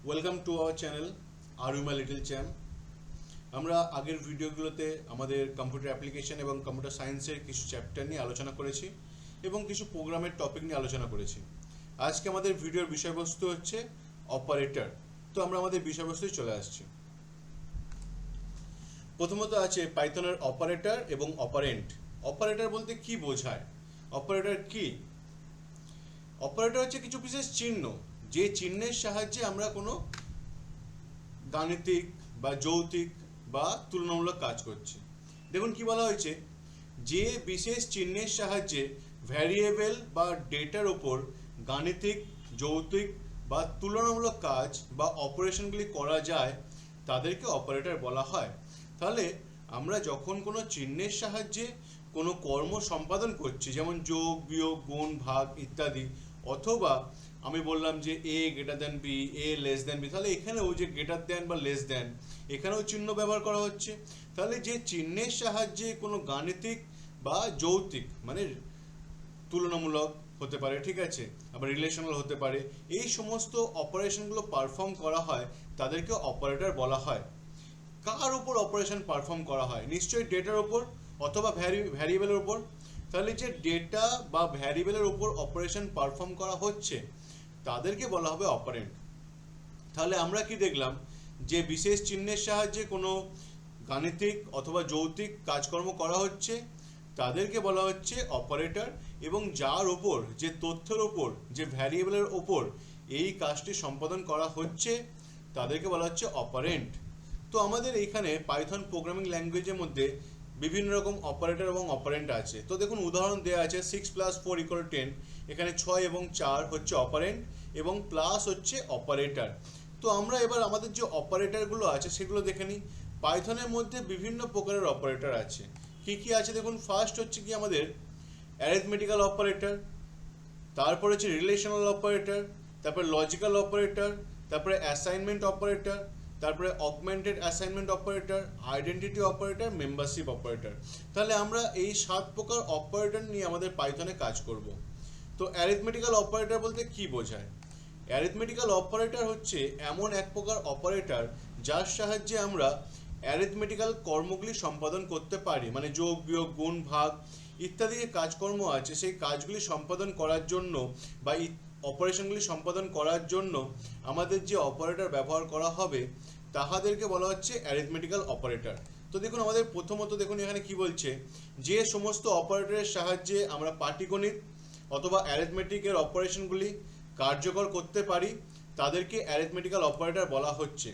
Welcome to our channel are you my little champ. আমরা আগের ভিডিওগুলোতে আমাদের কম্পিউটার অ্যাপ্লিকেশন এবং কম্পিউটার সায়েন্সের কিছু চ্যাপ্টার নিয়ে আলোচনা করেছি এবং কিছু প্রোগ্রামের টপিক নিয়ে আলোচনা করেছি। আজকে আমাদের ভিডিওর বিষয়বস্তু হচ্ছে অপারেটর। তো আমরা আমাদের বিষয়বস্তুয় চলে আসছি। প্রথমত আছে পাইথনের অপারেটর এবং অপারেন্ট। অপারেটর বলতে কি বোঝায়? অপারেটর কি? অপারেটর হচ্ছে কিছু বিশেষ চিহ্ন, যে চিহ্নের সাহায্যে আমরা কোনো গাণিতিক বা যৌতিক বা তুলনামূলক কাজ করছি। দেখুন কি বলা হয়েছে, যে বিশেষ চিহ্নের সাহায্যে ভ্যারিয়েবল বা ডেটার ওপর গাণিতিক, যৌতিক বা তুলনামূলক কাজ বা অপারেশনগুলি করা যায় তাদেরকে অপারেটর বলা হয়। তাহলে আমরা যখন কোনো চিহ্নের সাহায্যে কোনো কর্ম সম্পাদন করছি, যেমন যোগ, বিয়োগ, গুণ, ভাগ ইত্যাদি, অথবা আমি বললাম যে এ গ্রেটার দ্যান বি, এ লেস দ্যান বি, তাহলে এখানেও যে গ্রেটার দ্যান বা লেস দ্যান, এখানেও চিহ্ন ব্যবহার করা হচ্ছে। তাহলে যে চিহ্নের সাহায্যে কোনো গাণিতিক বা যৌতিক মানে তুলনামূলক হতে পারে, ঠিক আছে, আবার রিলেশনাল হতে পারে, এই সমস্ত অপারেশনগুলো পারফর্ম করা হয় তাদেরকে অপারেটর বলা হয়। কার উপর অপারেশন পারফর্ম করা হয়? নিশ্চয়ই ডেটার ওপর অথবা ভ্যারিয়েবলের উপর। তাহলে যে ডেটা বা ভ্যারিয়েবলের উপর অপারেশন পারফর্ম করা হচ্ছে তাদেরকে বলা হবে অপারেন্ট। তাহলে আমরা কি দেখলাম, যে বিশেষ চিহ্নের সাহায্যে কোনো গাণিতিক অথবা যৌতিক কাজকর্ম করা হচ্ছে তাদেরকে বলা হচ্ছে অপারেটর, এবং যার ওপর, যে তথ্যের ওপর, যে ভ্যারিয়েবলের ওপর এই কাজটি সম্পাদন করা হচ্ছে তাদেরকে বলা হচ্ছে অপারেন্ট। তো আমাদের এইখানে পাইথন প্রোগ্রামিং ল্যাঙ্গুয়েজের মধ্যে বিভিন্ন রকম অপারেটর এবং অপারেন্ট আছে। তো দেখুন উদাহরণ দেওয়া আছে 6 + 4 = 10। এখানে 6 এবং 4 হচ্ছে অপারেন্ট এবং প্লাস হচ্ছে অপারেটর। তো আমরা এবার আমাদের যে অপারেটরগুলো আছে সেগুলো দেখে নিই। পাইথনের মধ্যে বিভিন্ন প্রকারের অপারেটর আছে। কি কি আছে দেখুন। ফার্স্ট হচ্ছে কি আমাদের অ্যারিথমেটিক্যাল অপারেটর, তারপর হচ্ছে রিলেশনাল অপারেটর, তারপরে লজিক্যাল অপারেটর, তারপরে অ্যাসাইনমেন্ট অপারেটর, তারপরে augmented assignment operator, identity operator, membership operator. তাহলে আমরা এই 7 প্রকার অপারেটর নিয়ে আমাদের পাইথনে কাজ করব। তো অ্যারিথমেটিক্যাল অপারেটর বলতে কি বোঝায়? অ্যারিথমেটিক্যাল অপারেটর হচ্ছে এমন এক প্রকার অপারেটর যার সাহায্যে আমরা অ্যারিথমেটিক্যাল কর্মগুলি সম্পাদন করতে পারি, মানে যোগ, বিয়োগ, গুণ, ভাগ ইত্যাদি যে কাজকর্ম আছে সেই কাজগুলি সম্পাদন করার জন্য বা অপারেশনগুলি সম্পাদন করার জন্য আমাদের যে অপারেটর ব্যবহার করা হবে তাহাদেরকে বলা হচ্ছে অ্যারিথমেটিক্যাল অপারেটর। তো দেখুন আমাদের প্রথমত দেখুন এখানে কি বলছে, যে সমস্ত অপারেটরের সাহায্যে আমরা পাটিগণিত অথবা অ্যারিথমেটিকের অপারেশনগুলি কার্যকর করতে পারি তাদেরকে অ্যারিথমেটিক্যাল অপারেটর বলা হচ্ছে।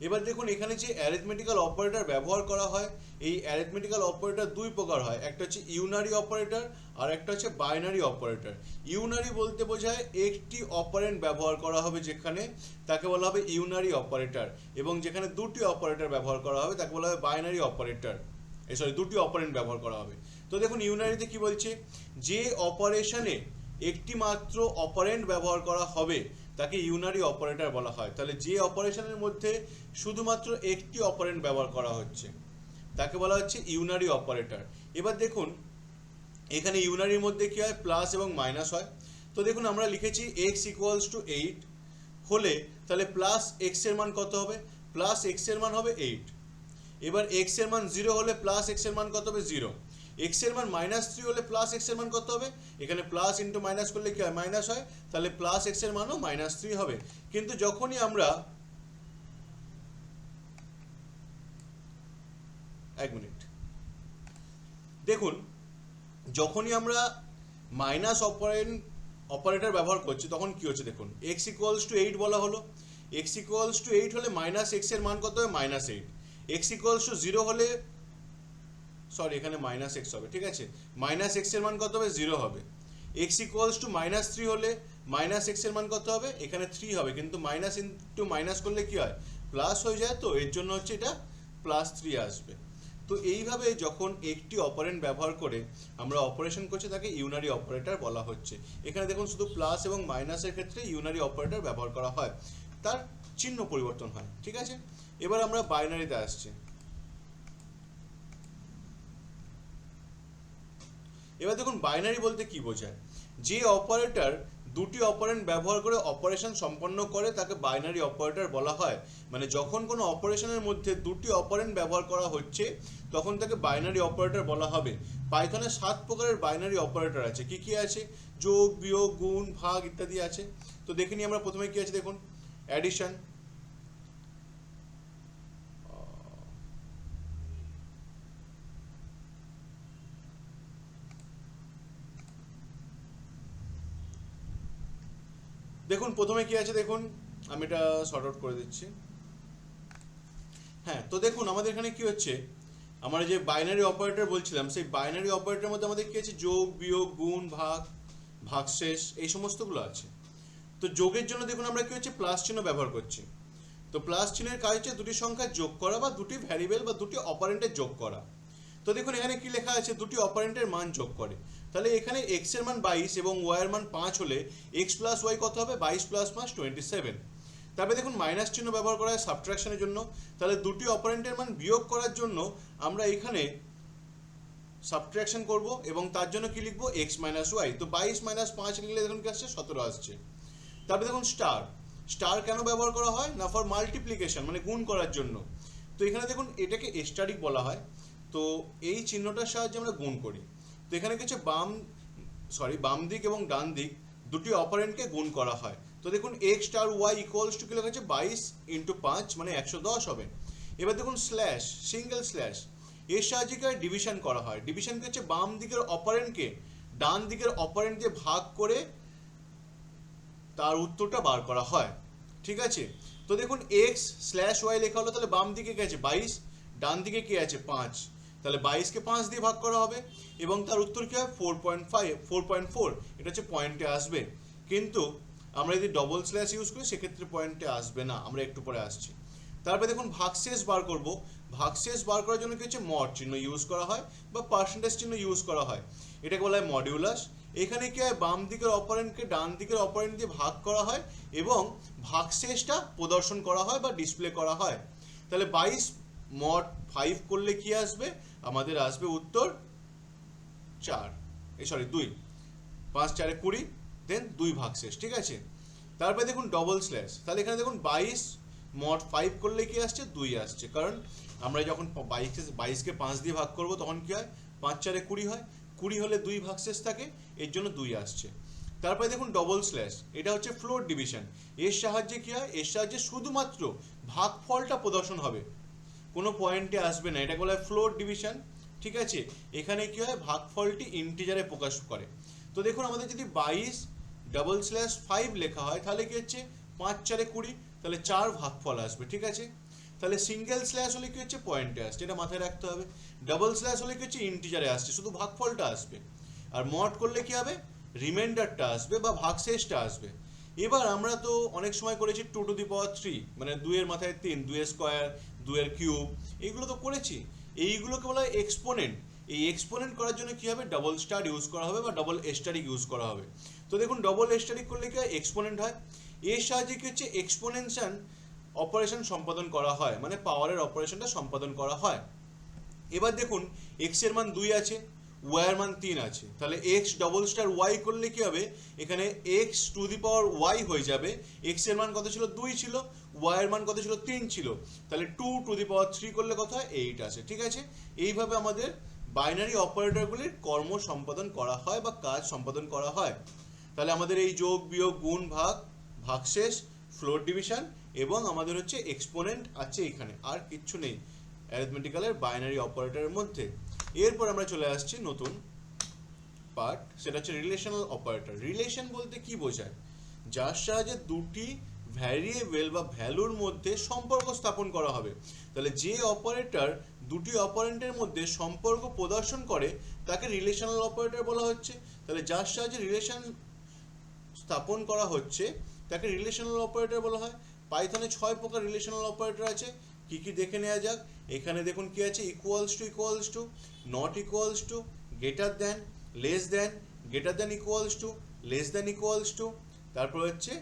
এবার দেখুন এখানে যে অ্যারিথমেটিক্যাল অপারেটর ব্যবহার করা হয়, এই অ্যারিথমেটিক্যাল অপারেটর দুই প্রকার হয়। একটা হচ্ছে ইউনারি অপারেটর আর একটা হচ্ছে বাইনারি অপারেটর। ইউনারি বলতে বোঝায় একটি অপারেন্ড ব্যবহার করা হবে যেখানে, তাকে বলা হবে ইউনারি অপারেটর, এবং যেখানে দুটি অপারেটর ব্যবহার করা হবে তাকে বলা হবে বাইনারি অপারেটর। দুটি অপারেন্ড ব্যবহার করা হবে। তো দেখুন ইউনারিতে কি বলছে, যে অপারেশনে একটি মাত্র অপারেন্ড ব্যবহার করা হবে তাকে ইউনারি অপারেটর বলা হয়। তাহলে যে অপারেশনের মধ্যে শুধুমাত্র একটি অপারেন্ড ব্যবহার করা হচ্ছে তাকে বলা হচ্ছে ইউনারি অপারেটর। এবার দেখুন এখানে ইউনারির মধ্যে কি হয়, প্লাস এবং মাইনাস হয়। তো দেখুন আমরা লিখেছি x = 8 হলে তাহলে প্লাস এক্স এর মান কত হবে? প্লাস এক্স এর মান হবে 8। এবার এক্স এর মান 0 হলে প্লাস এক্স এর মান কত হবে? 0। এক্স এর মান -3 হলে প্লাস এক্স এর মান কত হবে? এখানে প্লাস ইন্টু মাইনাস করলে কি হয়? মাইনাস হয়। তাহলে প্লাস এক্স এর মানও -3 হবে। কিন্তু যখনই আমরা এক মিনিট দেখুন, যখনই আমরা মাইনাস অপারেটর ব্যবহার করছি তখন কি হচ্ছে দেখুন, x = 8 বলা হলো। x = 8 হলে মাইনাস এক্স এর মান কত হবে? -8। x = 0 হলে, সরি এখানে মাইনাস এক্স হবে, ঠিক আছে, মাইনাস এক্স এর মান কত হবে? 0 হবে। x = -3 হলে মাইনাস এক্স এর মান কত হবে? এখানে 3 হবে, কিন্তু মাইনাস ইন্টু মাইনাস করলে কি হয়? প্লাস হয়ে যায়, তো এর জন্য হচ্ছে এটা +3 আসবে। তো এইভাবে যখন একটি অপারেন্ড ব্যবহার করে আমরা অপারেশন করছি তাকে ইউনারি অপারেটর বলা হচ্ছে। এখানে দেখুন শুধু প্লাস এবং মাইনাসের ক্ষেত্রে ইউনারি অপারেটর ব্যবহার করা হয়, তার চিহ্ন পরিবর্তন হয়, ঠিক আছে। এবার আমরা বাইনারিতে আসছি। এবার দেখুন বাইনারি বলতে কি বোঝায়, যে অপারেটর দুটি অপারেন্ড ব্যবহার করে অপারেশন সম্পন্ন করে তাকে বাইনারি অপারেটর বলা হয়। মানে যখন কোনো অপারেশনের মধ্যে দুটি অপারেন্ড ব্যবহার করা হচ্ছে তখন তাকে বাইনারি অপারেটর বলা হবে। পাইথনে 7 প্রকারের বাইনারি অপারেটর আছে। কি কি আছে? যোগ, বিয়োগ, গুণ, ভাগ ইত্যাদি আছে। তো দেখে নিই আমরা প্রথমে কি আছে দেখুন। অ্যাডিশন, দেখুন প্রথমে কি আছে দেখুন, আমি এটা শর্ট আউট করে দিচ্ছি। হ্যাঁ, তো দেখুন আমাদের এখানে কি হচ্ছে, আমরা যে বাইনারি অপারেটর বলছিলাম সেই বাইনারি অপারেটরের মধ্যে আমাদের কি আছে, যোগ, বিয়োগ, গুণ, ভাগ, ভাগশেষ এই সমস্তগুলো আছে। তো যোগের জন্য দেখুন আমরা কি হচ্ছে প্লাস চিহ্ন ব্যবহার করছি। তো প্লাস চিহ্নের কাজ হচ্ছে দুটি সংখ্যা যোগ করা বা দুটি ভ্যারিয়েবল বা দুটি অপারেন্টের যোগ করা। তো দেখুন এখানে কি লেখা আছে, দুটি অপারেন্টের মান যোগ করে। তাহলে এখানে x এর মান 22 এবং y এর মান 5 হলে x প্লাস y কত হবে? 22 প্লাস 5 27। তারপরে দেখুন মাইনাস চিহ্ন ব্যবহার করা হয় সাবট্রাকশনের জন্য। তাহলে দুটি অপারেন্টের মান বিয়োগ করার জন্য আমরা এখানে সাবট্রাকশন করব এবং তার জন্য কি লিখবো, x মাইনাস ওয়াই। তো 22 মাইনাস 5 লিখলে দেখুন কি আসছে, 17 আসছে। তারপরে দেখুন স্টার, স্টার কেন ব্যবহার করা হয় না, ফর মাল্টিপ্লিকেশন মানে গুণ করার জন্য। তো এখানে দেখুন এটাকে এস্টারিক বলা হয়। তো এই চিহ্নটার সাহায্যে আমরা গুণ করি। তো এখানে কিছু বাম দিক এবং ডান দিক দুটি অপারেন্টকে গুণ করা হয়। তো দেখুন x star y equals to কি লেখা আছে, 22 ইন্টু 5 মানে 110 হবে। এবার দেখুন স্ল্যাশ, সিঙ্গেল স্ল্যাশ, এর সাহায্যে কি ডিভিশন করা হয়। ডিভিশন কি হচ্ছে, বাম দিকের অপারেন্টকে ডান দিকের অপারেন্ট দিয়ে ভাগ করে তার উত্তরটা বার করা হয়। ঠিক আছে, তো দেখুন x স্ল্যাশ ওয়াই লেখা হলো, তাহলে বাম দিকে কি আছে 22, ডান দিকে কি আছে 5, তাহলে 22কে 5 দিয়ে ভাগ করা হবে এবং তার উত্তর কি হয় 4.4। এটা হচ্ছে পয়েন্টে আসবে। কিন্তু আমরা যদি ডবল স্ল্যাশ ইউজ করি সেক্ষেত্রে পয়েন্টে আসবে না, আমরা একটু পরে আসছি। তারপরে দেখুন ভাগশেষ বার করব। ভাগশেষ বার করার জন্য কি হচ্ছে, মড চিহ্ন ইউজ করা হয় বা পার্সেন্টেজ চিহ্ন ইউজ করা হয়। এটাকে বলা হয় মডিউলাস। এখানে কি হয়, বাম দিকের অপারেন্টকে ডান দিকের অপারেন্ট দিয়ে ভাগ করা হয় এবং ভাগশেষটা প্রদর্শন করা হয় বা ডিসপ্লে করা হয়। তাহলে 22 মড 5 করলে কি আসবে, আমাদের আসবে উত্তর 4, 2, 5 4 20, দেন 2 ভাগশেষ। ঠিক আছে, তারপরে দেখুন ডবল স্ল্যাশ। তাহলে এখানে দেখুন 22 মড 5 করলে কি আসছে, 2 আসছে। কারণ আমরা যখন 22কে 5 দিয়ে ভাগ করব তখন কি হয়, 5 4 20 হয়। 20 হলে 2 ভাগশেষ থাকে, এর জন্য 2 আসছে। তারপরে দেখুন ডবল স্ল্যাশ, এটা হচ্ছে ফ্লোর ডিভিশন। এর সাহায্যে কি হয়, এর সাহায্যে শুধুমাত্র ভাগফলটা প্রদর্শন হবে, কোনো পয়েন্টে আসবে না। এটা বলা হয় ফ্লোর ডিভিশন। ঠিক আছে, এখানে কি হয়, ভাগফলটি ইন্টিজারে প্রকাশ করে। তো দেখুন আমাদের যদি 22 ডবল স্ল্যাশ 5 লেখা হয় তাহলে কি হচ্ছে 5 4 20, তাহলে 4 ভাগফল আসবে। ঠিক আছে, তাহলে সিঙ্গেল স্ল্যাশ হলে কি হচ্ছে, পয়েন্টে আসছে, এটা মাথায় রাখতে হবে। ডাবল স্ল্যাশ হলে কি হচ্ছে, ইন্টিজারে আসছে, শুধু ভাগফলটা আসবে। আর মড করলে কি হবে, রিমাইন্ডারটা আসবে বা ভাগশেষটা আসবে। এবার আমরা তো অনেক সময় করেছি 2 টু দি পাওয়ার 3, মানে 2 এর মাথায় 3, 2 এর স্কোয়ার, 2 এর কিউব, এইগুলো তো করেছি। এইগুলোকে বলা হয় এক্সপোনেন্ট। এই এক্সপোনেন্ট করার জন্য কি হবে, ডবল স্টার ইউজ করা হবে বা ডবল এস্টারিক ইউজ করা হবে। তো দেখুন ডবল এস্টারিক করলে কি হয়, এক্সপোনেন্ট হয়। এর সাহায্যে কি হচ্ছে, এক্সপোনেনশন অপারেশন সম্পাদন করা হয়, মানে পাওয়ারের অপারেশনটা সম্পাদন করা হয়। এবার দেখুন এক্স এর মান 2 আছে, ওয়াই এর মান 3 আছে, তাহলে এক্স ডবল স্টার ওয়াই করলে কি হবে, এখানে x to the power y হয়ে যাবে। এক্স এর মান কত ছিল, 2 ছিল, ওয়াই এর মান কত ছিল, 3 ছিল, তাহলে 2 টু দি পাওয়ার 3 করলে কত হয়, 8 আসে। ঠিক আছে, এইভাবে আমাদের বাইনারি অপারেটরগুলির কর্ম সম্পাদন করা হয় বা কাজ সম্পাদন করা হয়। তাহলে আমাদের এই যোগ, বিয়োগ, গুণ, ভাগ, ভাগশেষ, ফ্লোর ডিভিশন এবং আমাদের হচ্ছে এক্সপোনেন্ট আছে এখানে, আর কিচ্ছু নেই অ্যারিথমেটিক্যালের বাইনারি অপারেটরের মধ্যে। এরপর আমরা চলে আসছি নতুন পার্ট, সেটা হচ্ছে রিলেশনাল অপারেটর। রিলেশন বলতে কি বোঝায়, যার সাহায্যে দুটি ভ্যারিয়েবল বা ভ্যালুর মধ্যে সম্পর্ক স্থাপন করা হবে। তাহলে যে অপারেটর দুটি অপারেন্টের মধ্যে সম্পর্ক প্রদর্শন করে তাকে রিলেশনাল অপারেটর বলা হচ্ছে। তাহলে যার সাহায্যে রিলেশন স্থাপন করা হচ্ছে তাকে রিলেশনাল অপারেটর বলা হয়। পাইথনে 6 প্রকার রিলেশনাল অপারেটর আছে, কি কি দেখে নেওয়া যাক। এখানে দেখুন কি আছে, equals to, not equals two, greater than, less than, greater than equals to, less than equals to, তারপর হচ্ছে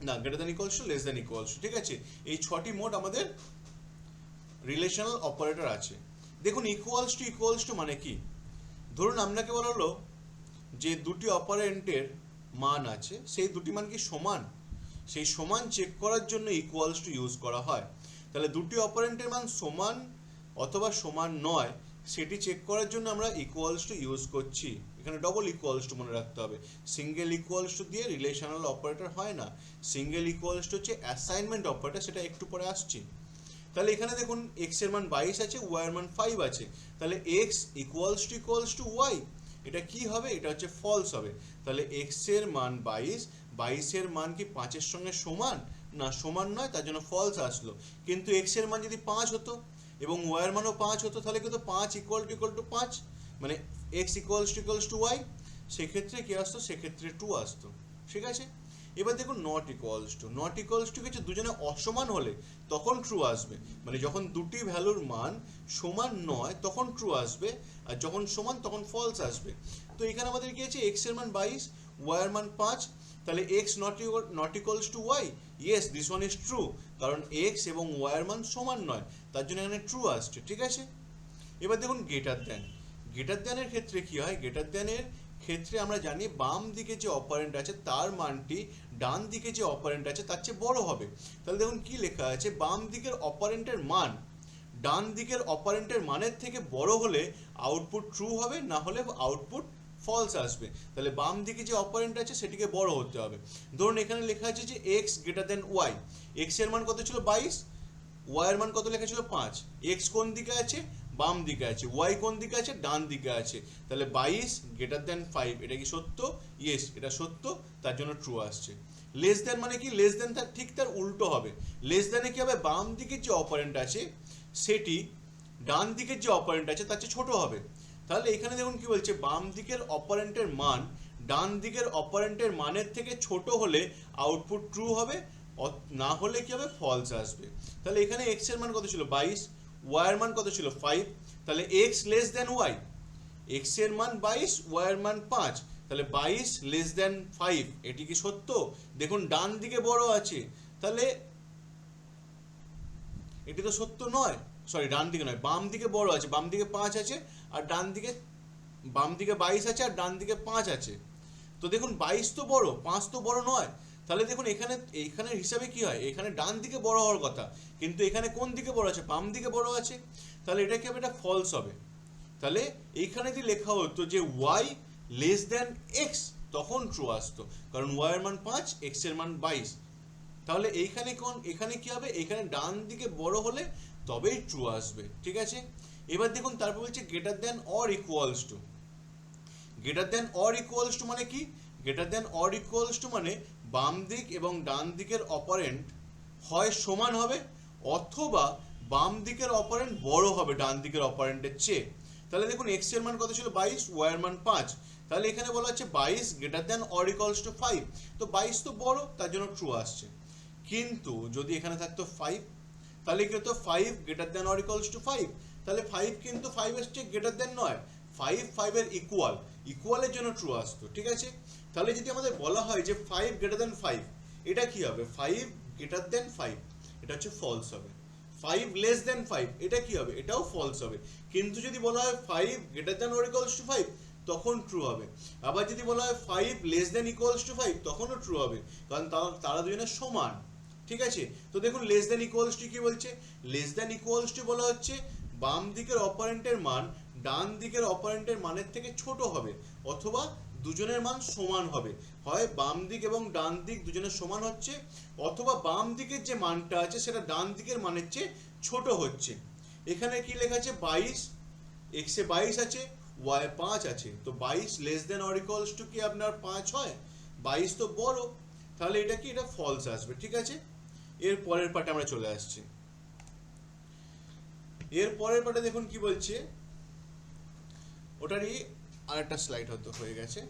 না greater than equals to, less than equals to. ঠিক আছে, এই 6টি মোড আমাদের রিলেশনাল অপারেটর আছে। দেখুন ইকুয়ালস টু মানে কি, ধরুন আপনাকে বলা হলো যে দুটি অপারেন্টের মান আছে সেই দুটি মান কি সমান, সেই সমান চেক করার জন্য ইকুয়ালস টু ইউজ করা হয়। তাহলে দুটি অপারেন্টের মান সমান অথবা সমান নয় সেটি চেক করার জন্য আমরা ইকুয়ালস টু ইউজ করছি। এখানে ডবল ইকুয়ালস টু মনে রাখতে হবে, সিঙ্গেল ইকুয়ালস টু দিয়ে রিলেশনাল অপারেটর হয় না। সিঙ্গেল ইকুয়ালস টু হচ্ছে অ্যাসাইনমেন্ট অপারেটর, সেটা একটু পরে আসছি। তাহলে এখানে দেখুন এক্স এর মান 22 আছে, ওয়াই এর মান 5 আছে, তাহলে এক্স ইকুয়ালস টু ওয়াই, এটা কি হবে, এটা হচ্ছে ফলস হবে। তাহলে এক্স এর মান 22 এর মান কি 5 এর সঙ্গে সমান, না সমান নয়, তার জন্য ফলস আসলো। কিন্তু এক্স এর মান যদি 5 হতো এবং ওয়াই এর মানও 5 হতো তাহলে কিন্তু 5 ইকুয়াল টু 5, মানে এক্স ইকুয়ালস টু ওয়াই, সেক্ষেত্রে কি আসতো, সেক্ষেত্রে 2 আসতো। ঠিক আছে, এবার দেখুন নট ইকুয়ালস টু কিছু দুজনে অসমান হলে তখন ট্রু আসবে, মানে যখন দুটি ভ্যালুর মান সমান নয় তখন ট্রু আসবে, আর যখন সমান তখন ফলস আসবে। তো এখানে আমাদের কি আছে, এক্স এর মান 22, ওয়াই এর মান 5, তাহলে x not equals to y, yes this one is true, কারণ এক্স এবং ওয়াই এর মান সমান নয়, তার জন্য এখানে ট্রু আসছে। ঠিক আছে, এবার দেখুন গ্রেটার দ্যানের ক্ষেত্রে কি হয়, গ্রেটার দ্যানের ক্ষেত্রে আমরা জানি বাম দিকে যে অপারেন্ট আছে তার মানটি ডান দিকে যে অপারেন্ট আছে তার চেয়ে বড় হবে। তাহলে দেখুন কি লেখা আছে, বাম দিকের অপারেন্টের মান ডান দিকের অপারেন্টের মানের থেকে বড় হলে আউটপুট ট্রু হবে, না হলে আউটপুট ফলস আসবে। তাহলে বাম দিকে যে অপারেন্ট আছে সেটিকে বড় হতে হবে। ধরুন এখানে লেখা আছে যে x greater than y, x এর মান কত ছিল 22, ওয়াই এর মান কত লেখা ছিল 5, এক্স কোন দিকে আছে, বাম দিকে আছে, ওয়াই কোন দিকে আছে, ডান দিকে আছে, তাহলে 22 গ্রেটার দেন 5, এটা কি সত্য, ইয়েস এটা সত্য, তার জন্য ট্রু আসছে। লেস দেন মানে কি, লেস দেন তার ঠিক তার উল্টো হবে, লেস দেনে কি হবে, বাম দিকের যে অপারেন্ট আছে সেটি ডান দিকের যে অপারেন্ট আছে তার চেয়ে ছোট হবে। তাহলে এখানে দেখুন কি বলছে, বাম দিকের অপারেন্টের মান ডান দিকের অপারেন্টের মানের থেকে ছোট হলে আউটপুট ট্রু হবে, না হলে কি হবে, ফলস আসবে। তাহলে এখানে এক্স এর মান কত ছিল 22, ওয়াই এর মান কত ছিল 5, তাহলে x less than y, x এর মান 22, ওয়াই এর মান 5, তাহলে 22 লেস দেন 5, এটি কি সত্য, দেখুন ডান দিকে বড় আছে, তাহলে এটি তো সত্য নয়, সরি ডান দিকে নয়, বাম দিকে বড় আছে, বাম দিকে 5 আছে আর ডান দিকে, বাম দিকে 22 আছে আর ডান দিকে 5 আছে, তো দেখুন 22 তো বড়, 5 তো বড় নয়। তাহলে দেখুন এখানে এইখানের হিসাবে কি হয়, এখানে ডান দিকে বড় হওয়ার কথা, কিন্তু এখানে কোন দিকে বড় আছে, বাম দিকে বড় আছে, তাহলে এটা কি হবে, এটা ফলস হবে। তাহলে এইখানে যদি লেখা হতো যে ওয়াই লেস দেন এক্স, তখন ট্রু আসতো, কারণ ওয়াই এর মান 5, এক্স এর মান 22, তাহলে এইখানে এখানে কি হবে, এখানে ডান দিকে বড় হলে তবেই ট্রু আসবে। ঠিক আছে, এবার দেখুন তারপর বলছে greater than or equals to, greater than or equals to মানে কি, greater than or equals to মানে বাম দিক এবং ডান দিকের অপারেন্ট হয় সমান হবে অথবা বাম দিকের অপারেন্ট বড় হবে ডান দিকের অপারেন্টের চেয়ে। তাহলে দেখুন এক্স এর মান কত ছিল 22, ওয়াই এর মান 5, তাহলে এখানে বলা হচ্ছে 22 greater than or equals to 5, তো 22 তো বড়, তার জন্য ট্রু আসছে। কিন্তু যদি এখানে থাকতো 5, তাহলে কি হতো, 5 greater than or equals to 5, তাহলে 5 কিন্তু 5 এর চেয়ে গ্রেটার দেন নয়, 5 এর ইকুয়ালের জন্য ট্রু আসতো। ঠিক আছে, তাহলে যদি আমাদের বলা হয় যে 5 গ্রেটার দেন 5, এটা কি হবে, 5 গ্রেটার দেন 5, এটা হচ্ছে ফলস হবে। 5 লেস দেন 5, এটা কি হবে, এটাও ফলস হবে। কিন্তু যদি বলা হয় 5 greater than or equals to 5, তখন ট্রু হবে। আবার যদি বলা হয় 5 লেস দেন ইকুয়ালস টু 5, তখনও ট্রু হবে, কারণ তারা দুজনে সমান। ঠিক আছে, তো দেখুন লেস দেন ইকুয়ালস টু কি বলছে, লেস দেন ইকুয়ালস টু বলা হচ্ছে বাম দিকের অপারেন্টের মান ডান দিকের অপারেন্টের মানের থেকে ছোট হবে অথবা দুজনের মান সমান হবে, হয় বাম দিক এবং ডান দিক দুজনের সমান হচ্ছে অথবা বাম দিকের যে মানটা আছে সেটা ডান দিকের মানের চেয়ে ছোট হচ্ছে। এখানে কি লেখা আছে 22, এক্স এ 22 আছে, ওয়াই 5 আছে, তো 22 less than or equals to কি আপনার 5 হয়, 22 তো বড়, তাহলে এটা কি, এটা ফলস আসবে। ঠিক আছে, এর পরের পার্টে আমরা চলে আসছি। এর পরের পার্টে দেখুন কি বলছে, ওটারই আরেকটা স্লাইড হয়তো হয়ে গেছে,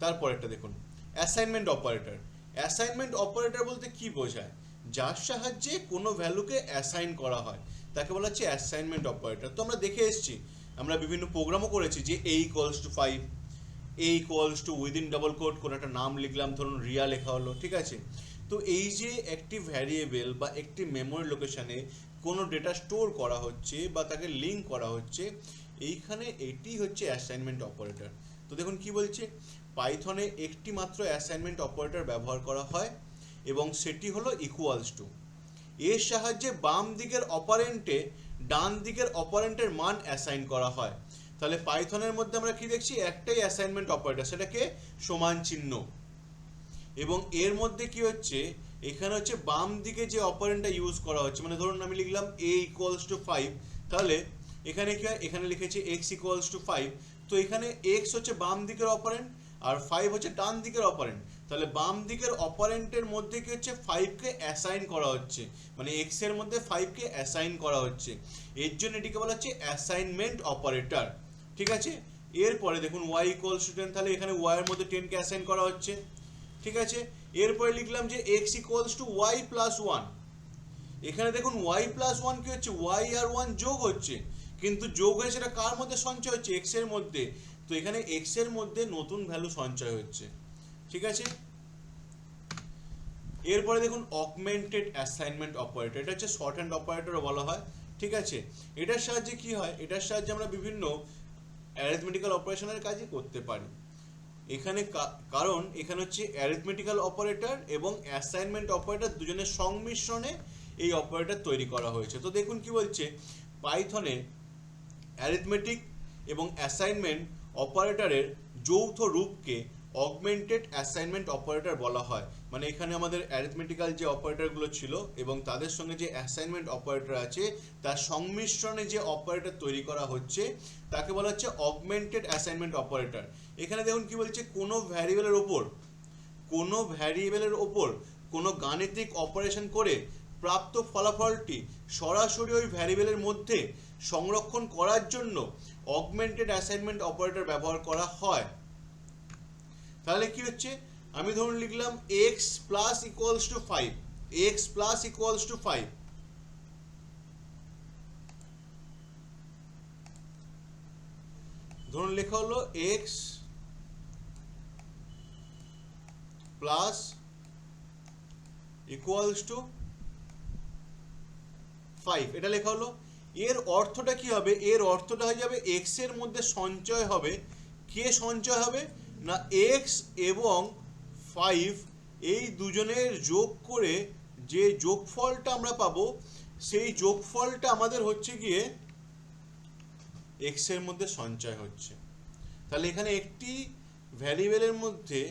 তারপরেরটা দেখুন অ্যাসাইনমেন্ট অপারেটর। অ্যাসাইনমেন্ট অপারেটর বলতে কি বোঝায়, যার সাহায্যে কোনো ভ্যালুকে অ্যাসাইন করা হয় তাকে বলা হচ্ছে অ্যাসাইনমেন্ট অপারেটর। তো আমরা দেখে এসেছি, আমরা বিভিন্ন প্রোগ্রামও করেছি যে a equals to 5, a equals to within double quote কোনো একটা নাম লিখলাম, ধরুন রিয়া লেখা হলো। ঠিক আছে, তো এই যে একটি ভ্যারিয়েবল বা একটি মেমোরি লোকেশনে কোনো ডেটা স্টোর করা হচ্ছে বা তাকে লিঙ্ক করা হচ্ছে, এইখানে এটি হচ্ছে অ্যাসাইনমেন্ট অপারেটর। তো দেখুন কি বলছে, পাইথনে একটি মাত্র অ্যাসাইনমেন্ট অপারেটর ব্যবহার করা হয় এবং সেটি হলো ইকুয়ালস টু। এর সাহায্যে বাম দিকের অপারেন্টে ডান দিকের অপারেন্টের মান অ্যাসাইন করা হয়। তাহলে পাইথনের মধ্যে আমরা কি দেখছি, একটাই অ্যাসাইনমেন্ট অপারেটর, সেটাকে সমান চিহ্ন। এবং এর মধ্যে কি হচ্ছে, এখানে হচ্ছে বাম দিকে যে অপারেন্টটা ইউজ করা হচ্ছে, মানে ধরুন আমি লিখলাম a ইকুয়ালস টু 5, তাহলে এখানে কি হয়, এখানে লিখেছি x ইকুয়ালস টু 5, তো এখানে x হচ্ছে বাম দিকের অপারেন্ট আর 5 হচ্ছে ডান দিকের অপারেন্ট। তাহলে বাম দিকের অপারেন্টের মধ্যে কি হচ্ছে, 5 কে অ্যাসাইন করা হচ্ছে, মানে x এর মধ্যে 5 কে অ্যাসাইন করা হচ্ছে, এর জন্য এটিকে বলা হচ্ছে অ্যাসাইনমেন্ট অপারেটর। ঠিক আছে, এরপরে দেখুন y ইকুয়ালস টু 10, তাহলে এখানে y এর মধ্যে 10 কে অ্যাসাইন করা হচ্ছে। ঠিক আছে, এরপরে লিখলাম যে x equals to y plus 1, এখানে দেখুন y প্লাস 1 কি হচ্ছে, y আর 1 যোগ হচ্ছে, কিন্তু যোগ হয়ে সেটা কার মধ্যে সঞ্চয় হচ্ছে, x এর মধ্যে, তো এখানে x এর মধ্যে নতুন ভ্যালু সঞ্চয় হচ্ছে। ঠিক আছে, এরপরে দেখুন অগমেন্টেড অ্যাসাইনমেন্ট অপারেটর, এটা হচ্ছে শর্ট হ্যান্ড অপারেটরও বলা হয়। ঠিক আছে, এটার সাহায্যে কি হয়, এটার সাহায্যে আমরা বিভিন্ন অ্যারিথমেটিক্যাল অপারেশনের কাজই করতে পারি। এখানে কারণ এখানে হচ্ছে অ্যারিথমেটিক্যাল অপারেটর এবং অ্যাসাইনমেন্ট অপারেটর দুজনের সংমিশ্রণে এই অপারেটর তৈরি করা হয়েছে। তো দেখুন কি বলছে, পাইথনে অ্যারিথমেটিক এবং অ্যাসাইনমেন্ট অপারেটরের যৌথ রূপকে অগমেন্টেড অ্যাসাইনমেন্ট অপারেটর বলা হয়। মানে এখানে আমাদের অ্যারিথমেটিক্যাল যে অপারেটরগুলো ছিল এবং তাদের সঙ্গে যে অ্যাসাইনমেন্ট অপারেটর আছে তার সংমিশ্রণে যে অপারেটর তৈরি করা হচ্ছে তাকে বলা হচ্ছে অগমেন্টেড অ্যাসাইনমেন্ট অপারেটর। এখানে দেখুন কি বলছে, কোনো ভ্যারিয়েবলের ওপর কোনো গাণিতিক অপারেশন করে প্রাপ্ত ফলাফলটি সরাসরি ওই ভ্যারিয়েবলের মধ্যে সংরক্ষণ করার জন্য অগমেন্টেড অ্যাসাইনমেন্ট অপারেটর ব্যবহার করা হয়। তাহলে কি হচ্ছে, আমি ধরুন লিখলাম x plus equals to 5, x plus equals to 5, ধরুন লেখা হলো x প্লাস ইকুয়ালস টু 5, এটা লেখা হলো। এর অর্থটা কি হবে, এর অর্থটা হয়ে যাবে x এর মধ্যে সঞ্চয় হবে, কে সঞ্চয় হবে না x এবং 5, এই দুজনের যোগ করে যে যোগফলটা আমরা পাবো সেই যোগফলটা আমাদের হচ্ছে গিয়ে x এর মধ্যে সঞ্চয় হচ্ছে। তাহলে এখানে একটি ভ্যারিয়েবলের মধ্যে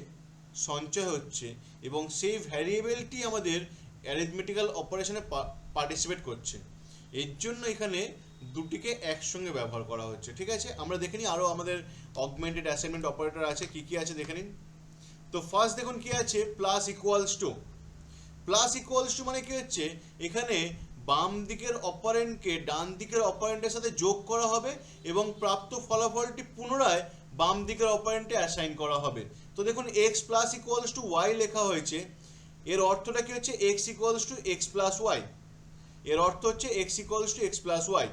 সঞ্চয় হচ্ছে এবং সেই ভ্যারিয়েবলটি আমাদের অ্যারিথমেটিক্যাল অপারেশনে পার্টিসিপেট করছে, এর জন্য এখানে দুটিকে একসঙ্গে ব্যবহার করা হচ্ছে। ঠিক আছে, আমরা দেখে নিই আরও আমাদের অগমেন্টেড অ্যাসাইনমেন্ট অপারেটর আছে কি কি আছে দেখে নিন। তো ফার্স্ট দেখুন কি আছে, plus equals two. Plus equals to মানে কি হচ্ছে, এখানে বাম দিকের অপারেন্টকে ডান দিকের অপারেন্টের সাথে যোগ করা হবে এবং প্রাপ্ত ফলাফলটি পুনরায় বাম দিকের অপারেন্টে অ্যাসাইন করা হবে। তো দেখুন x plus equals two y লেখা হয়েছে, এর অর্থটা কি হচ্ছে x equals to x plus y, এর অর্থ হচ্ছে x equals to x plus y।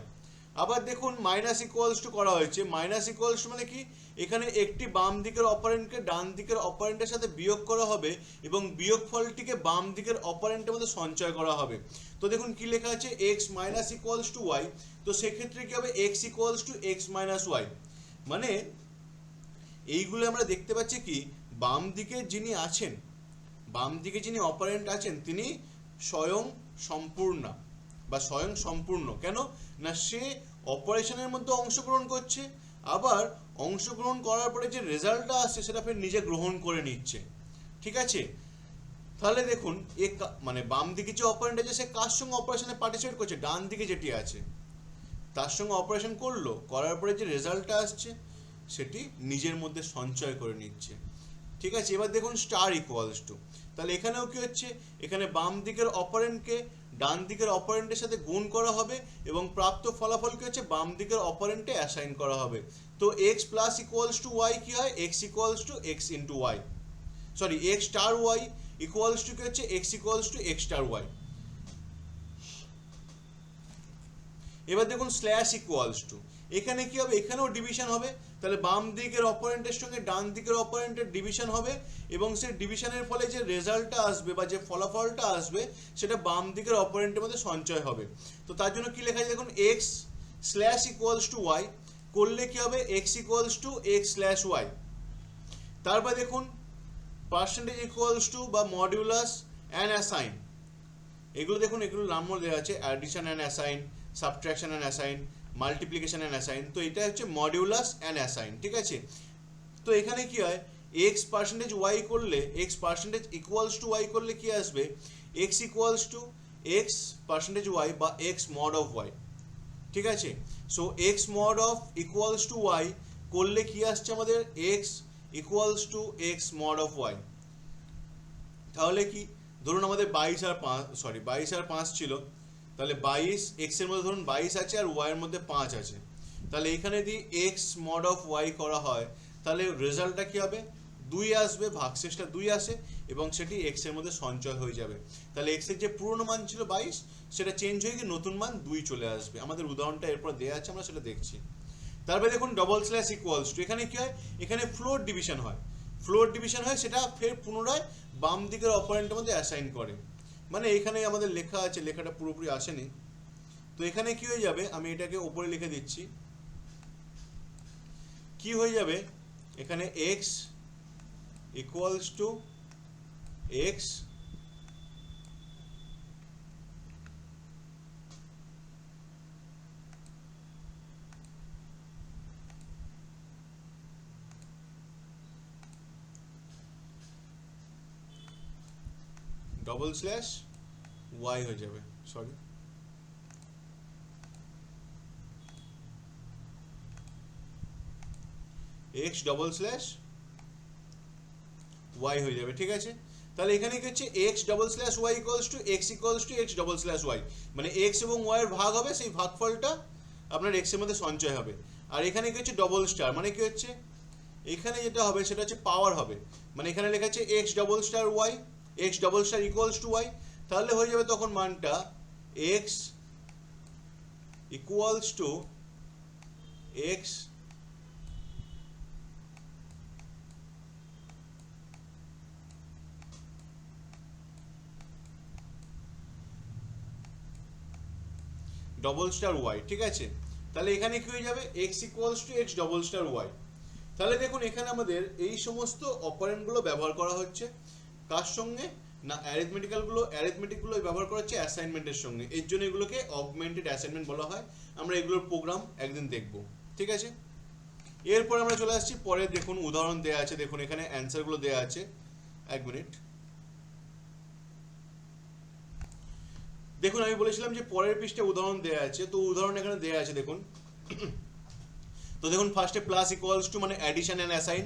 আবার দেখুন মাইনাস ইকুয়ালস টু করা হয়েছে, মাইনাস ইকুয়ালস টু মানে কি, এখানে একটি বাম দিকের অপারেন্টকে ডান দিকের অপারেন্টের সাথে বিয়োগ করা হবে এবং বিয়োগফলটিকে বাম দিকের অপারেন্টের মধ্যে সঞ্চয় করা হবে। তো দেখুন কি লেখা আছে, x minus equals two y, তো সেক্ষেত্রে কি হবে x equals to x minus y। মানে এইগুলো আমরা দেখতে পাচ্ছি কি, বাম দিকে যিনি আছেন, বাম দিকে যিনি অপারেন্ট আছেন তিনি স্বয়ং সম্পূর্ণ বা স্বয়ং সম্পূর্ণ, কেন না সে অপারেশনের মধ্যে অংশগ্রহণ করছে, আবার অংশগ্রহণ করার পরে যে রেজাল্টটা আসছে সেটা ফের নিজে গ্রহণ করে নিচ্ছে। ঠিক আছে, তাহলে দেখুন মানে বাম দিকে যে অপারেন্ট আছে সে কার সঙ্গে অপারেশনে পার্টিসিপেট করছে, ডান দিকে যেটি আছে তার সঙ্গে অপারেশন করলো, করার পরে যে রেজাল্টটা আসছে সেটি নিজের মধ্যে সঞ্চয় করে নিচ্ছে। ঠিক আছে, এবার দেখুন স্টার ইকুয়ালস টু, তাহলে এখানেও কি হচ্ছে, এখানে বাম দিকের অপারেন্টকে ডান দিকের অপারেন্টের সাথে গুণ করা হবে এবং প্রাপ্ত ফলাফল কি হচ্ছে বাম দিকের অপারেন্টে অ্যাসাইন করা হবে। তো x plus equals two y কি হয়, x equals to x into y, sorry x star y equals to কি হচ্ছে x equals to x star y। এবার দেখুন স্ল্যাশ ইকুয়ালস টু, এখানে কি হবে, এখানেও ডিভিশন হবে, তাহলে বাম দিকের অপারেন্টের সঙ্গে ডান দিকের অপারেন্টের ডিভিশন হবে এবং সেই ডিভিশনের ফলে যে রেজাল্টটা আসবে বা যে ফলাফলটা আসবে সেটা বাম দিকের অপারেন্টের মধ্যে সঞ্চয় হবে। তো তার জন্য কি লেখা আছে দেখুন, x slash equals two y করলে কি হবে, x equals to x slash y। তারপর দেখুন পার্সেন্টেজ ইকুয়ালস টু বা মডিউলাস অ্যান্ড অ্যাসাইন, এগুলো দেখুন, এগুলোর নাম দেওয়া আছে addition and assign, subtraction and assign, multiplication and assign. তো এটা হচ্ছে মডিউলাস অ্যান্ড অ্যাসাইন, ঠিক আছে। তো এখানে কি হয়, এক্স পার্সেন্টেজ ওয়াই করলে, x percentage equals to y করলে কি আসবে, x equals to x percentage y বা এক্স মড অফ ওয়াই, ঠিক আছে। So x mod of equals to y করলে কি আসছে আমাদের, x equals to x mod of y. তাহলে কি, ধরুন আমাদের 22 আর 5 ছিল, তাহলে 22 এক্স এর মধ্যে ধরুন 22 আছে আর ওয়াই এর মধ্যে 5 আছে, তাহলে এখানে যদি এক্স মড অফ ওয়াই করা হয় তাহলে রেজাল্টটা কি হবে, 2 আসবে, ভাগশেষটা 2 আসে এবং সেটি এক্স এর মধ্যে সঞ্চয় হয়ে যাবে। তাহলে এক্স এর যে পুরনো মান ছিল 22, সেটা চেঞ্জ হয়ে গিয়ে নতুন মান 2 চলে আসবে। আমাদের উদাহরণটা এরপর দেওয়া আছে, আমরা সেটা দেখছি। তারপরে দেখুন ডবল স্ল্যাশ ইকুয়ালস টু, এখানে কি হয়, এখানে ফ্লোর ডিভিশন হয়, ফ্লোর ডিভিশন হয়, সেটা ফের পুনরায় বাম দিকের অপারেন্টের মধ্যে অ্যাসাইন করে। মানে এখানে আমাদের লেখা আছে, লেখাটা পুরোপুরি আসেনি, তো এখানে কি হয়ে যাবে, আমি এটাকে উপরে লিখে দিচ্ছি, কি হয়ে যাবে, এখানে x equals to x double slash y হয়ে যাবে, sorry, x double slash y হয়ে যাবে, ঠিক আছে। তাহলে এখানে কি হচ্ছে, x double slash y equals to x x double slash y, মানে এক্স এবং ওয়াই এর ভাগ হবে, সেই ভাগফলটা আপনার এক্স এর মধ্যে সঞ্চয় হবে। আর এখানে কি হচ্ছে ডবল স্টার, মানে কি হচ্ছে, এখানে যেটা হবে সেটা হচ্ছে পাওয়ার হবে, মানে এখানে লেখা আছে x double star y, x double star equals to y, তাহলে হয়ে যাবে তখন মানটা x equals to x double star y, ঠিক আছে। তাহলে এখানে কি হয়ে যাবে, x equals to x double star y. তাহলে দেখুন এখানে আমাদের এই সমস্ত অপারেন্টগুলো ব্যবহার করা হচ্ছে কার সঙ্গে না, অ্যারিথমেটিকগুলো ব্যবহার করা হচ্ছে অ্যাসাইনমেন্টের সঙ্গে, এর জন্য এগুলোকে অগমেন্টেড অ্যাসাইনমেন্ট বলা হয়। আমরা এগুলোর প্রোগ্রাম একদিন দেখব, ঠিক আছে। এরপর আমরা চলে আসছি পরে, দেখুন উদাহরণ দেওয়া আছে, দেখুন এখানে অ্যান্সারগুলো দেওয়া আছে, এক মিনিট দেখুন, আমি বলেছিলাম যে পরের পৃষ্ঠে উদাহরণ দেওয়া আছে, তো উদাহরণ এখানে দেওয়া আছে দেখুন। তো দেখুন ফার্স্টে প্লাস ইকুয়ালস টু মানে অ্যাডিশন অ্যান্ড অ্যাসাইন,